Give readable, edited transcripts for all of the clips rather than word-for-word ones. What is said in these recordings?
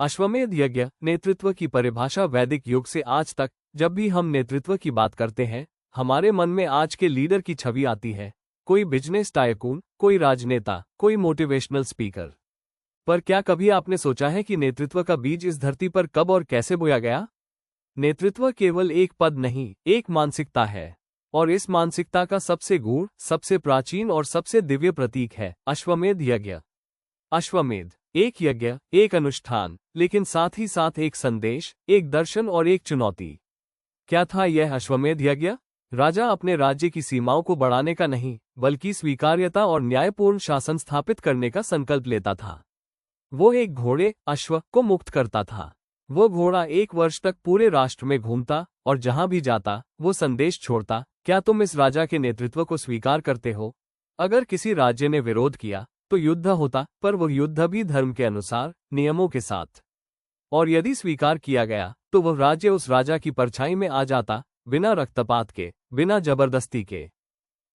अश्वमेध यज्ञ नेतृत्व की परिभाषा वैदिक युग से आज तक जब भी हम नेतृत्व की बात करते हैं, हमारे मन में आज के लीडर की छवि आती है। कोई बिजनेस टाइकून, कोई राजनेता, कोई मोटिवेशनल स्पीकर। पर क्या कभी आपने सोचा है कि नेतृत्व का बीज इस धरती पर कब और कैसे बोया गया? नेतृत्व केवल एक पद नहीं, एक मानसिकता है। और इस मानसिकता का सबसे गूढ़, सबसे प्राचीन और सबसे दिव्य प्रतीक है अश्वमेध यज्ञ। अश्वमेध एक यज्ञ, एक अनुष्ठान, लेकिन साथ ही साथ एक संदेश, एक दर्शन और एक चुनौती। क्या था यह अश्वमेध यज्ञ? राजा अपने राज्य की सीमाओं को बढ़ाने का नहीं, बल्कि स्वीकार्यता और न्यायपूर्ण शासन स्थापित करने का संकल्प लेता था। वो एक घोड़े, अश्व, को मुक्त करता था। वो घोड़ा 1 वर्ष तक पूरे राष्ट्र में घूमता और जहां भी जाता वो संदेश छोड़ता, क्या तुम इस राजा के नेतृत्व को स्वीकार करते हो? अगर किसी राज्य ने विरोध किया तो युद्ध होता, पर वो युद्ध भी धर्म के अनुसार, नियमों के साथ। और यदि स्वीकार किया गया तो वह राज्य उस राजा की परछाई में आ जाता, बिना रक्तपात के, बिना जबरदस्ती के।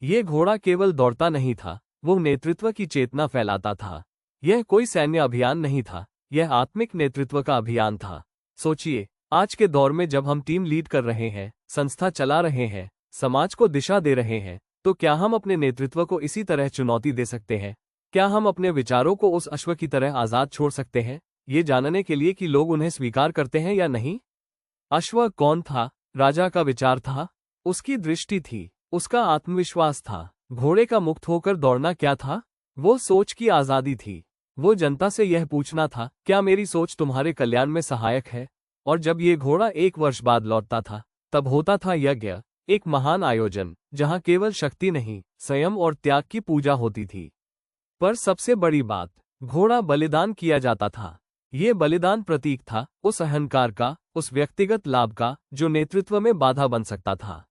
ये घोड़ा केवल दौड़ता नहीं था, वो नेतृत्व की चेतना फैलाता था। यह कोई सैन्य अभियान नहीं था, यह आत्मिक नेतृत्व का अभियान था। सोचिए, आज के दौर में जब हम टीम लीड कर रहे हैं, संस्था चला रहे हैं, समाज को दिशा दे रहे हैं, तो क्या हम अपने नेतृत्व को इसी तरह चुनौती दे सकते हैं? क्या हम अपने विचारों को उस अश्व की तरह आजाद छोड़ सकते हैं, ये जानने के लिए कि लोग उन्हें स्वीकार करते हैं या नहीं? अश्व कौन था? राजा का विचार था, उसकी दृष्टि थी, उसका आत्मविश्वास था। घोड़े का मुक्त होकर दौड़ना क्या था? वो सोच की आजादी थी। वो जनता से यह पूछना था, क्या मेरी सोच तुम्हारे कल्याण में सहायक है? और जब ये घोड़ा 1 वर्ष बाद लौटता था, तब होता था यज्ञ, एक महान आयोजन, जहां केवल शक्ति नहीं, संयम और त्याग की पूजा होती थी। पर सबसे बड़ी बात, घोड़ा बलिदान किया जाता था। ये बलिदान प्रतीक था उस अहंकार का, उस व्यक्तिगत लाभ का, जो नेतृत्व में बाधा बन सकता था।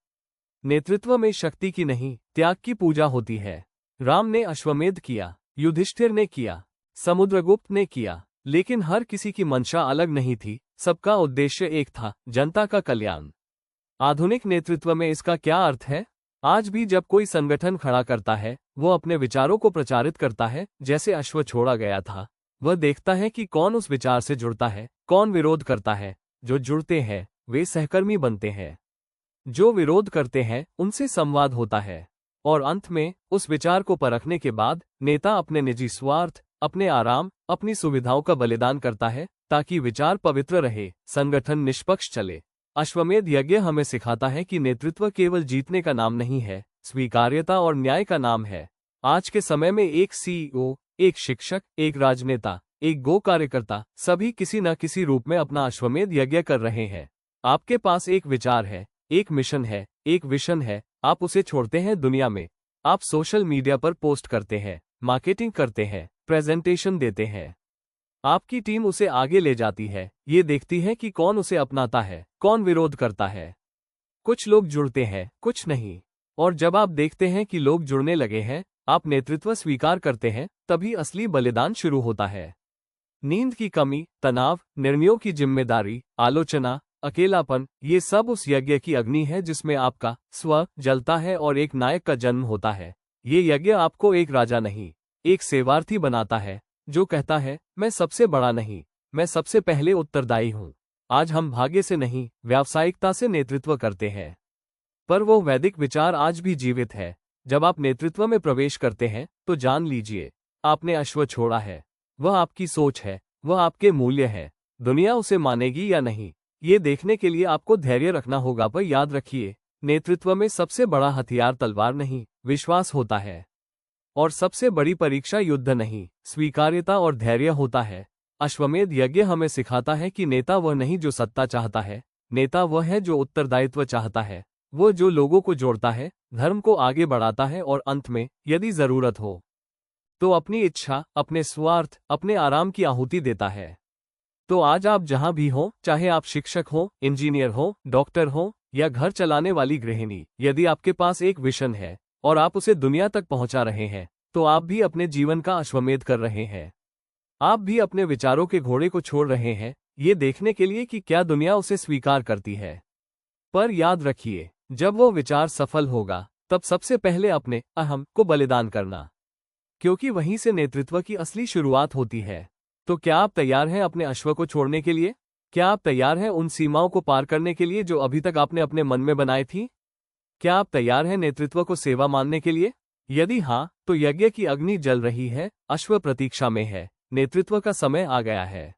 नेतृत्व में शक्ति की नहीं, त्याग की पूजा होती है। राम ने अश्वमेध किया, युधिष्ठिर ने किया, समुद्रगुप्त ने किया, लेकिन हर किसी की मंशा अलग नहीं थी। सबका उद्देश्य एक था, जनता का कल्याण। आधुनिक नेतृत्व में इसका क्या अर्थ है? आज भी जब कोई संगठन खड़ा करता है, वो अपने विचारों को प्रचारित करता है जैसे अश्व छोड़ा गया था। वह देखता है कि कौन उस विचार से जुड़ता है, कौन विरोध करता है। जो जुड़ते हैं वे सहकर्मी बनते हैं, जो विरोध करते हैं उनसे संवाद होता है। और अंत में उस विचार को परखने के बाद नेता अपने निजी स्वार्थ, अपने आराम, अपनी सुविधाओं का बलिदान करता है ताकि विचार पवित्र रहे, संगठन निष्पक्ष चले। अश्वमेध यज्ञ हमें सिखाता है कि नेतृत्व केवल जीतने का नाम नहीं है, स्वीकार्यता और न्याय का नाम है। आज के समय में एक सीईओ, एक शिक्षक, एक राजनेता, एक गो कार्यकर्ता, सभी किसी न किसी रूप में अपना अश्वमेध यज्ञ कर रहे हैं। आपके पास एक विचार है, एक मिशन है, एक विशन है, आप उसे छोड़ते हैं दुनिया में। आप सोशल मीडिया पर पोस्ट करते हैं, मार्केटिंग करते हैं, प्रेजेंटेशन देते हैं। आपकी टीम उसे आगे ले जाती है, ये देखती है कि कौन उसे अपनाता है, कौन विरोध करता है। कुछ लोग जुड़ते हैं, कुछ नहीं। और जब आप देखते हैं कि लोग जुड़ने लगे हैं, आप नेतृत्व स्वीकार करते हैं, तभी असली बलिदान शुरू होता है। नींद की कमी, तनाव, निर्णयों की जिम्मेदारी, आलोचना, अकेलापन, ये सब उस यज्ञ की अग्नि है जिसमें आपका स्व जलता है और एक नायक का जन्म होता है। ये यज्ञ आपको एक राजा नहीं, एक सेवार्थी बनाता है, जो कहता है, मैं सबसे बड़ा नहीं, मैं सबसे पहले उत्तरदायी हूँ। आज हम भाग्य से नहीं, व्यावसायिकता से नेतृत्व करते हैं, पर वो वैदिक विचार आज भी जीवित है। जब आप नेतृत्व में प्रवेश करते हैं तो जान लीजिए, आपने अश्व छोड़ा है। वह आपकी सोच है, वह आपके मूल्य है। दुनिया उसे मानेगी या नहीं, ये देखने के लिए आपको धैर्य रखना होगा। पर याद रखिए, नेतृत्व में सबसे बड़ा हथियार तलवार नहीं, विश्वास होता है। और सबसे बड़ी परीक्षा युद्ध नहीं, स्वीकार्यता और धैर्य होता है। अश्वमेध यज्ञ हमें सिखाता है कि नेता वह नहीं जो सत्ता चाहता है, नेता वह है जो उत्तरदायित्व चाहता है। वो जो लोगों को जोड़ता है, धर्म को आगे बढ़ाता है और अंत में, यदि जरूरत हो तो अपनी इच्छा, अपने स्वार्थ, अपने आराम की आहुति देता है। तो आज आप जहां भी हो, चाहे आप शिक्षक हो, इंजीनियर हो, डॉक्टर हो या घर चलाने वाली गृहिणी, यदि आपके पास एक विशन है और आप उसे दुनिया तक पहुंचा रहे हैं, तो आप भी अपने जीवन का अश्वमेध कर रहे हैं। आप भी अपने विचारों के घोड़े को छोड़ रहे हैं, ये देखने के लिए कि क्या दुनिया उसे स्वीकार करती है। पर याद रखिए, जब वो विचार सफल होगा, तब सबसे पहले अपने अहम को बलिदान करना, क्योंकि वहीं से नेतृत्व की असली शुरुआत होती है। तो क्या आप तैयार हैं अपने अश्व को छोड़ने के लिए? क्या आप तैयार हैं उन सीमाओं को पार करने के लिए जो अभी तक आपने अपने मन में बनाई थी? क्या आप तैयार हैं नेतृत्व को सेवा मानने के लिए? यदि हाँ, तो यज्ञ की अग्नि जल रही है, अश्व प्रतीक्षा में है, नेतृत्व का समय आ गया है।